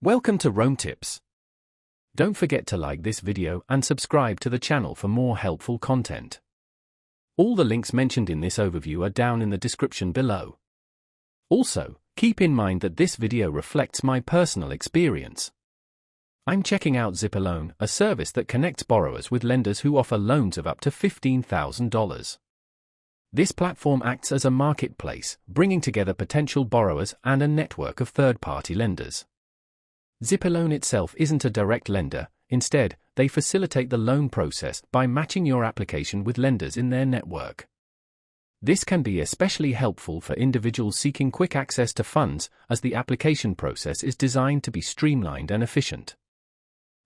Welcome to Rome Tips. Don't forget to like this video and subscribe to the channel for more helpful content. All the links mentioned in this overview are down in the description below. Also, keep in mind that this video reflects my personal experience. I'm checking out Zippy, a service that connects borrowers with lenders who offer loans of up to $15,000. This platform acts as a marketplace, bringing together potential borrowers and a network of third-party lenders. Zippy itself isn't a direct lender. Instead, they facilitate the loan process by matching your application with lenders in their network. This can be especially helpful for individuals seeking quick access to funds, as the application process is designed to be streamlined and efficient.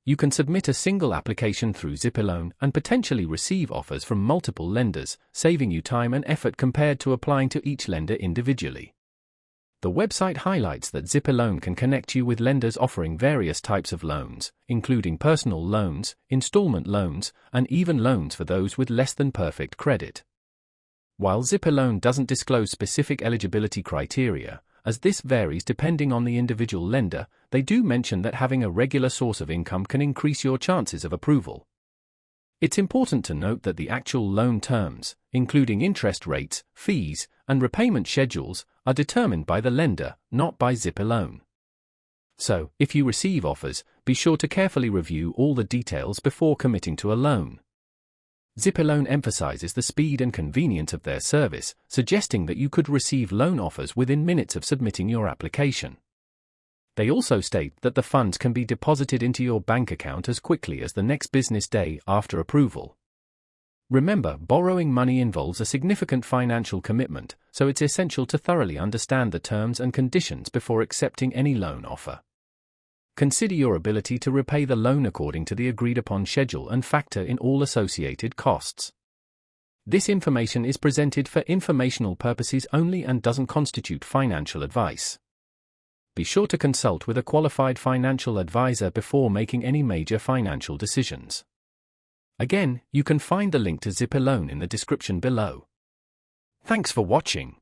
You can submit a single application through Zippy and potentially receive offers from multiple lenders, saving you time and effort compared to applying to each lender individually. The website highlights that Zippy can connect you with lenders offering various types of loans, including personal loans, installment loans, and even loans for those with less than perfect credit. While Zippy doesn't disclose specific eligibility criteria, as this varies depending on the individual lender, they do mention that having a regular source of income can increase your chances of approval. It's important to note that the actual loan terms, including interest rates, fees, and repayment schedules, are determined by the lender, not by Zippy. So, if you receive offers, be sure to carefully review all the details before committing to a loan. Zippy emphasizes the speed and convenience of their service, suggesting that you could receive loan offers within minutes of submitting your application. They also state that the funds can be deposited into your bank account as quickly as the next business day after approval. Remember, borrowing money involves a significant financial commitment, so it's essential to thoroughly understand the terms and conditions before accepting any loan offer. Consider your ability to repay the loan according to the agreed-upon schedule and factor in all associated costs. This information is presented for informational purposes only and doesn't constitute financial advice. Be sure to consult with a qualified financial advisor before making any major financial decisions. Again, you can find the link to Zippy in the description below. Thanks for watching.